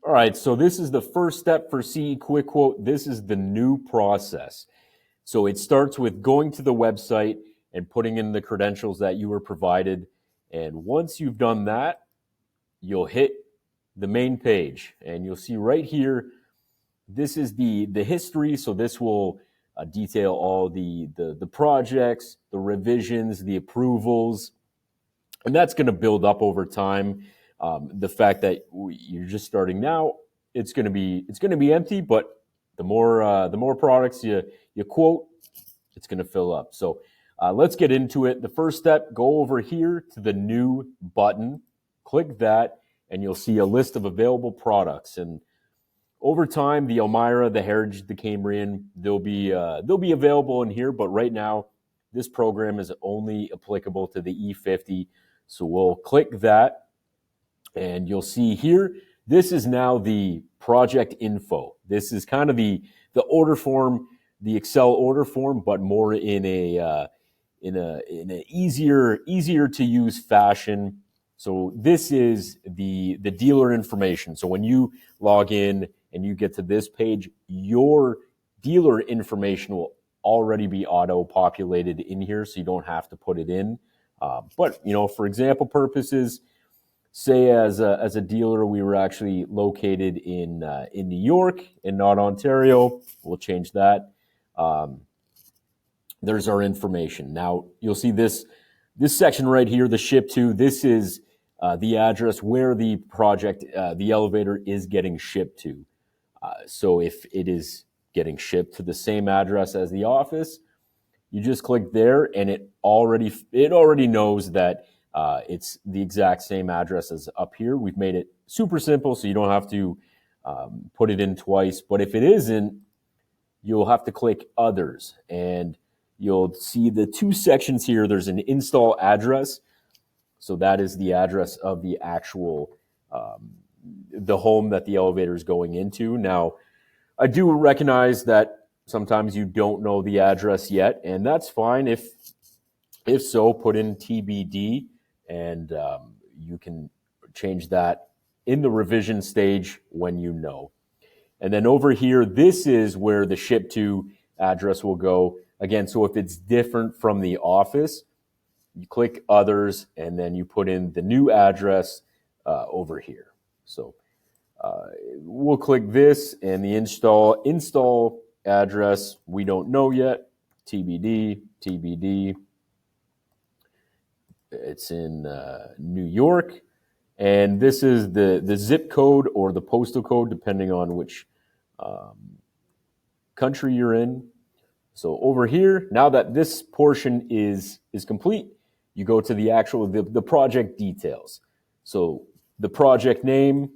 All right, so this is the first step for CE Quick Quote. This is the new process. So it starts with going to the website and putting in the credentials that you were provided. And once you've done that, you'll hit the main page and you'll see right here, this is the history. So this will detail all the projects, the revisions, the approvals, and that's going to build up over time. The fact that you're just starting now, it's going to be empty, but the more products you quote, it's going to fill up. So let's get into it. The first step, go over here to the new button, click that, and you'll see a list of available products. And over time, the Elmira, the Heritage, the Cambrian, they'll be available in here. But right now, this program is only applicable to the E50. So we'll click that. And you'll see here, this is now the project info. This is kind of the order form, the Excel order form, but more in a easier to use fashion. So this is the dealer information. So when you log in and you get to this page, your dealer information will already be auto-populated in here, so you don't have to put it in. But for example purposes, say as a dealer, we were actually located in New York and not Ontario. We'll change that. There's our information. Now you'll see this section right here, the ship to. This is the address where the project, the elevator is getting shipped to. So if it is getting shipped to the same address as the office, you just click there, and it already knows that it's the exact same address as up here. We've made it super simple, so you don't have to put it in twice. But if it isn't, you'll have to click Others, and you'll see the two sections here. There's an install address, so that is the address of the actual the home that the elevator is going into. Now, I do recognize that sometimes you don't know the address yet, and that's fine. If so, put in TBD, and you can change that in the revision stage when you know. And then over here, this is where the ship to address will go. Again, so if it's different from the office, you click Others, and then you put in the new address over here. So we'll click this, and the install address, we don't know yet. TBD. It's in New York, and this is the zip code or the postal code, depending on which country you're in. So over here, now that this portion is complete, you go to the actual the project details. So the project name,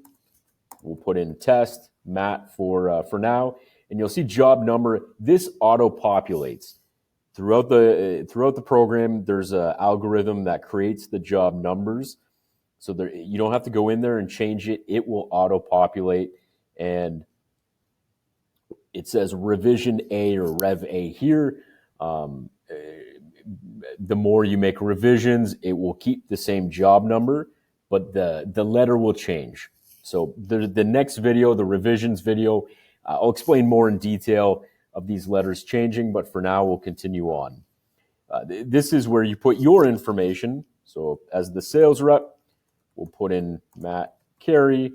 we'll put in test Matt for now, and you'll see job number. This auto populates throughout the program. There's an algorithm that creates the job numbers, so you don't have to go in there and change it. It will auto populate, and it says revision A or Rev A here. The more you make revisions, it will keep the same job number, but the letter will change. So the next video, the revisions video, I'll explain more in detail of these letters changing, but for now we'll continue on. This is where you put your information. So as the sales rep, we'll put in Matt Carey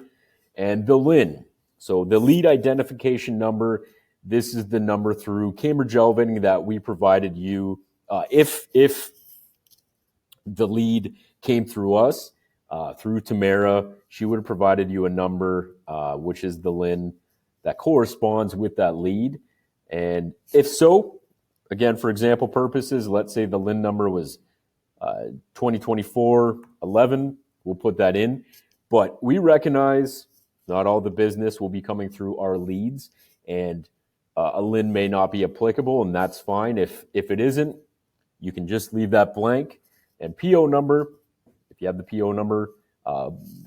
and the LIN. So the lead identification number, this is the number through Cambridge Elevating that we provided you. If the lead came through us, through Tamara, she would have provided you a number, which is the LIN that corresponds with that lead. And if so, again, for example purposes, let's say the LIN number was 2024-11, we'll put that in. But we recognize not all the business will be coming through our leads, and a LIN may not be applicable, and that's fine. If it isn't, you can just leave that blank. And PO number, if you have the PO number,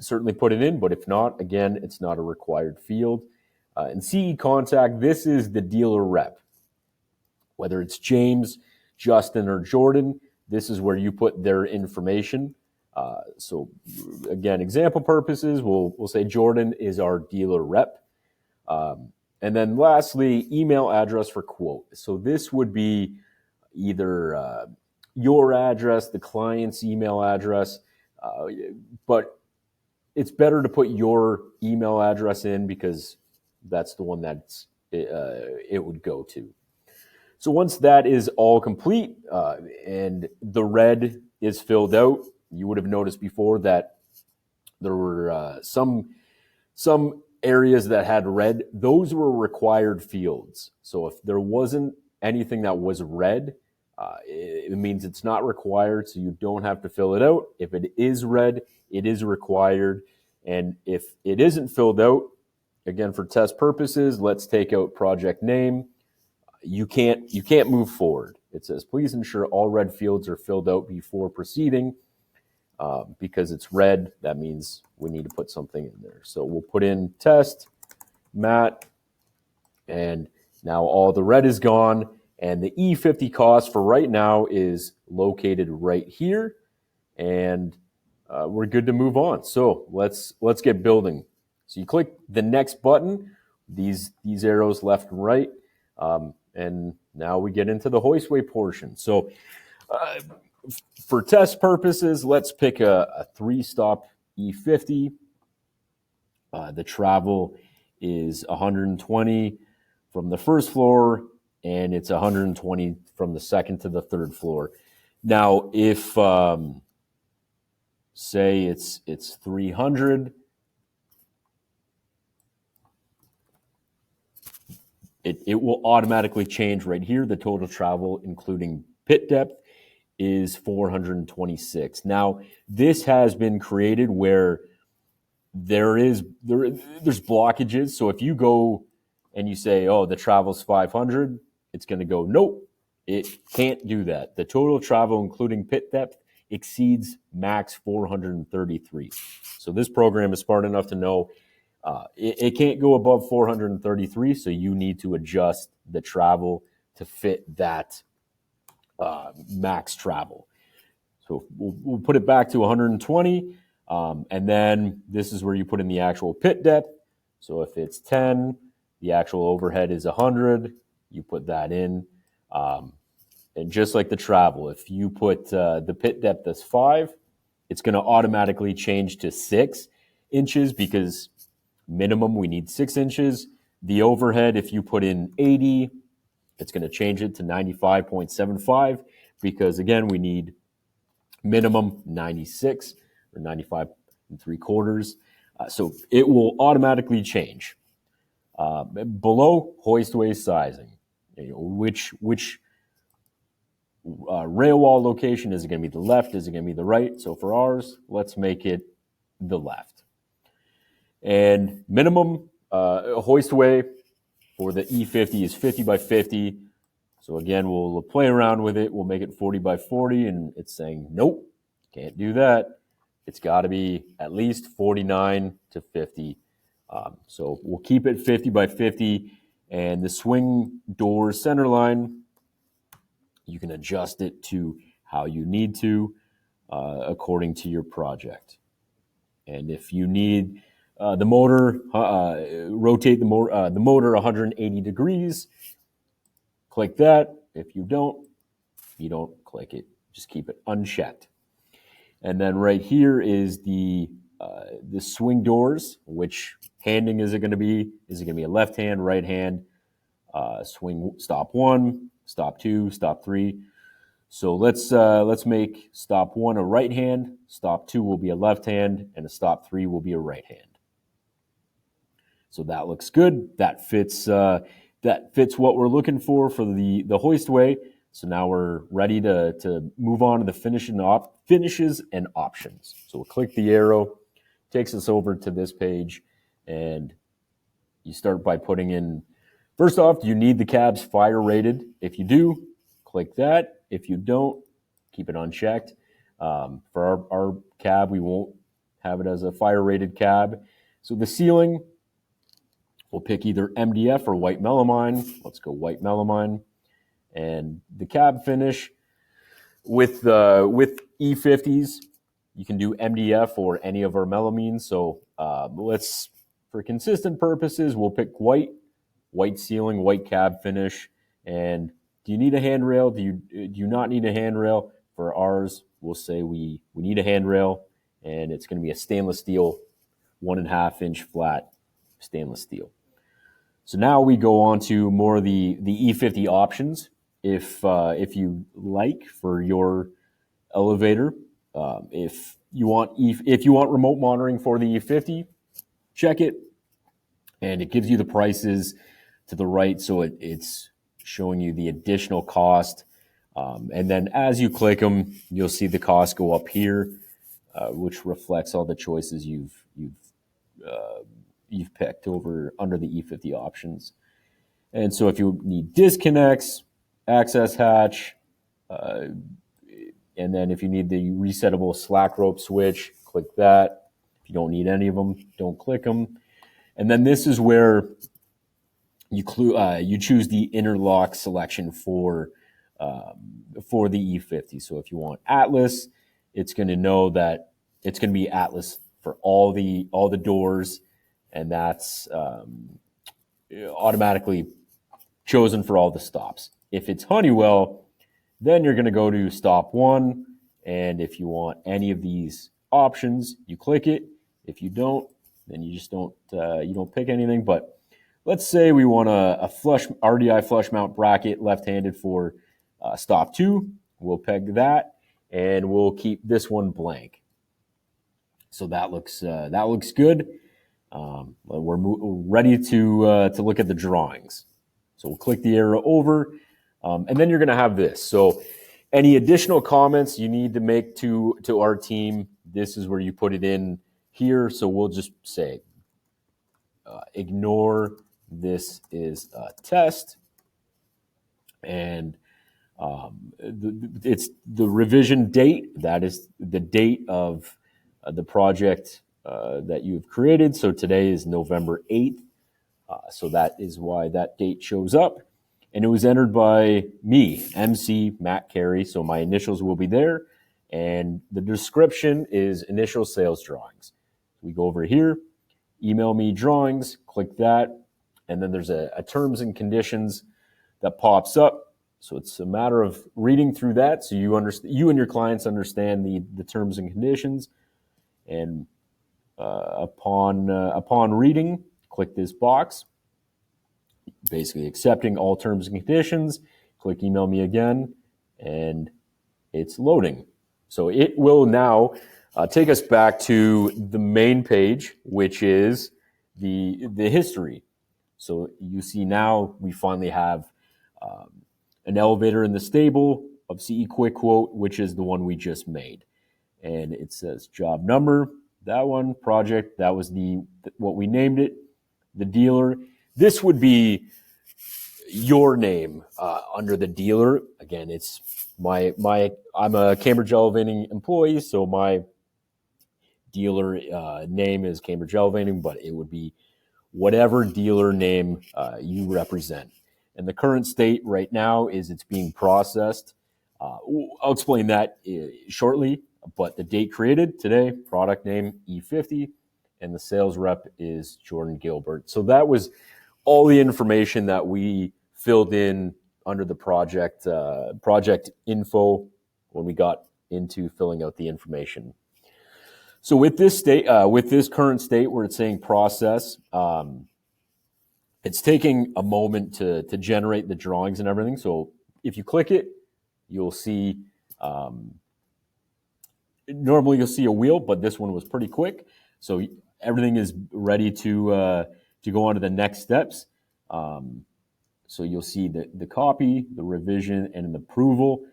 certainly put it in, but if not, again, it's not a required field. And CE contact, this is the dealer rep. Whether it's James, Justin, or Jordan, this is where you put their information. So again, example purposes, we'll say Jordan is our dealer rep. And then lastly, email address for quote. So this would be either your address, the client's email address, but it's better to put your email address in because that's the one that's it would go to. So once that is all complete and the red is filled out, you would have noticed before that there were some areas that had red. Those were required fields. So if there wasn't anything that was red, it means it's not required, so you don't have to fill it out. If it is red, it is required. And if it isn't filled out, again, for test purposes, let's take out project name. You can't move forward. It says, please ensure all red fields are filled out before proceeding. Because it's red, that means we need to put something in there. So we'll put in test, Matt, and now all the red is gone. And the E50 cost for right now is located right here. And we're good to move on. So let's get building. So you click the next button, these arrows left and right, and now we get into the hoistway portion. So for test purposes, let's pick a 3-stop E50. The travel is 120 from the first floor, and it's 120 from the second to the third floor. Now, if say it's 300, it will automatically change right here. The total travel, including pit depth, is 426. Now, this has been created where there's blockages. So if you go and you say, oh, the travel's 500, it's going to go, nope, it can't do that. The total travel, including pit depth, exceeds max 433. So this program is smart enough to know it can't go above 433, so you need to adjust the travel to fit that max travel. So we'll put it back to 120, and then this is where you put in the actual pit depth. So if it's 10, the actual overhead is 100, you put that in. And just like the travel, if you put the pit depth as 5, it's going to automatically change to 6 inches because minimum we need 6 inches. The overhead, if you put in 80, it's going to change it to 95.75 because, again, we need minimum 96 or 95 3/4. So it will automatically change. Below, hoistway sizing. Which rail wall location? Is it going to be the left? Is it going to be the right? So for ours, let's make it the left. And minimum hoistway for the E50 is 50 by 50. So again, we'll play around with it. We'll make it 40 by 40, and it's saying, nope, can't do that. It's got to be at least 49 to 50. So we'll keep it 50 by 50. And the swing door center line, you can adjust it to how you need to according to your project. And if you need the motor, rotate the motor 180 degrees, click that. If you don't click it. Just keep it unchecked. And then right here is the swing doors. Which handing is it going to be? Is it going to be a left hand, right hand? Swing stop 1, stop 2, stop 3. So let's make stop 1 a right hand, stop 2 will be a left hand, and a stop 3 will be a right hand. So that looks good. That fits what we're looking for the hoistway. So now we're ready to move on to the finishes and options. So we'll click the arrow, takes us over to this page, and you start by putting in, first off, do you need the cabs fire rated? If you do, click that. If you don't, keep it unchecked. For our cab, we won't have it as a fire rated cab. So the ceiling, we'll pick either MDF or white melamine. Let's go white melamine. And the cab finish with E50s, You can do MDF or any of our melamines. So for consistent purposes, we'll pick white ceiling, white cab finish. And do you need a handrail? Do you not need a handrail? For ours, we'll say we need a handrail, and it's going to be a stainless steel, 1.5-inch flat stainless steel. So now we go on to more of the E50 options. If you like for your elevator, if you want remote monitoring for the E50, check it, and it gives you the prices to the right, so it's showing you the additional cost. And then as you click them, you'll see the cost go up here, which reflects all the choices you've picked under the E50 options. And so if you need disconnects, access hatch, and then if you need the resettable slack rope switch, click that. If you don't need any of them, don't click them. And then this is where you choose the interlock selection for the E50. So if you want Atlas, it's going to know that it's going to be Atlas for all the doors, and that's automatically chosen for all the stops. If it's Honeywell, then you're going to go to stop 1, and if you want any of these options, you click it. If you don't, then you just don't pick anything. But let's say we want a flush RDI flush mount bracket left-handed for stop 2. We'll peg that, and we'll keep this one blank. So that looks good. We're ready to look at the drawings. So we'll click the arrow over, and then you're going to have this. So any additional comments you need to make to our team, this is where you put it in here. So we'll just say, ignore this is a test, and it's the revision date. That is the date of the project that you've created. So today is November 8th. So that is why that date shows up. And it was entered by me, MC Matt Carey. So my initials will be there. And the description is initial sales drawings. We go over here, email me drawings, click that. And then there's a terms and conditions that pops up. So it's a matter of reading through that so you and your clients understand the terms and conditions. And upon reading, click this box, basically accepting all terms and conditions. Click email me again, and it's loading. So it will now take us back to the main page, which is the history. So you see now we finally have an elevator in the stable of CE Quick Quote, which is the one we just made. And it says job number, that one, project, that was what we named it, the dealer. This would be your name under the dealer. Again, it's I'm a Cambridge Elevating employee, so my dealer name is Cambridge Elevating, but it would be whatever dealer name you represent. And the current state right now is it's being processed. I'll explain that shortly, but the date created today, product name E50, and the sales rep is Jordan Gilbert. So that was all the information that we filled in under the project info when we got into filling out the information. So with this current state where it's saying process, it's taking a moment to generate the drawings and everything. So if you click it, you'll see, normally you'll see a wheel, but this one was pretty quick. So everything is ready to go on to the next steps. So you'll see the copy, the revision, and an approval.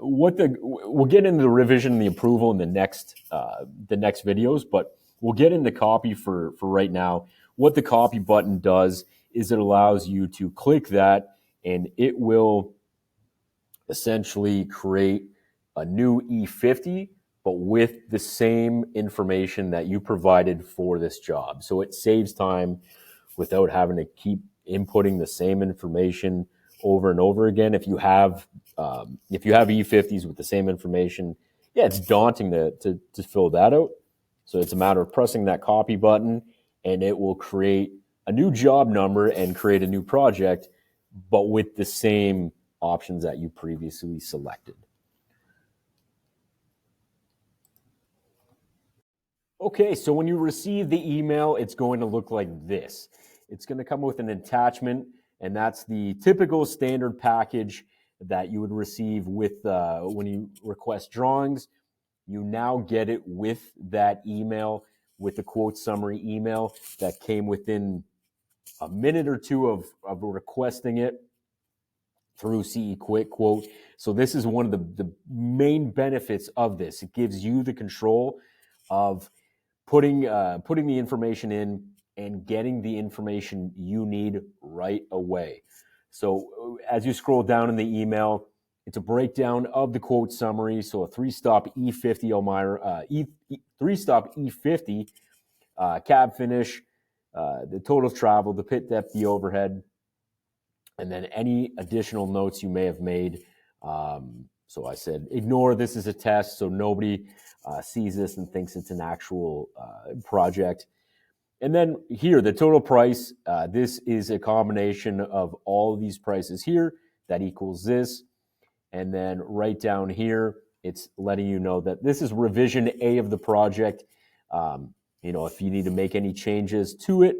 We'll get into the revision and the approval in the next videos, but we'll get into copy for right now. What the copy button does is it allows you to click that, and it will essentially create a new E50, but with the same information that you provided for this job. So it saves time without having to keep inputting the same information over and over again. If you have E50s with the same information, yeah, it's daunting to fill that out. So it's a matter of pressing that copy button, and it will create a new job number and create a new project, but with the same options that you previously selected. Okay, so when you receive the email, it's going to look like this. It's going to come with an attachment, and that's the typical standard package that you would receive with when you request drawings. You now get it with that email, with the quote summary email that came within a minute or two of requesting it through CE Quick Quote. So this is one of the main benefits of this. It gives you the control of putting the information in and getting the information you need right away. So as you scroll down in the email, it's a breakdown of the quote summary. So a 3-stop E50 Elmira, 3-stop E50 cab finish, the total travel, the pit depth, the overhead, and then any additional notes you may have made. So I said, ignore this is a test, so nobody sees this and thinks it's an actual project. And then here, the total price, this is a combination of all of these prices here that equals this. And then right down here, it's letting you know that this is revision A of the project. If you need to make any changes to it,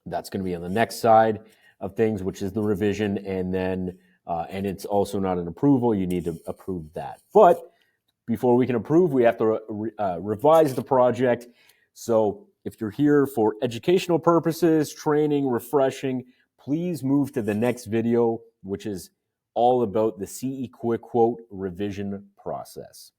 that's going to be on the next side of things, which is the revision. And then, and it's also not an approval. You need to approve that. But before we can approve, we have to revise the project. So if you're here for educational purposes, training, refreshing, please move to the next video, which is all about the CE Quick Quote revision process.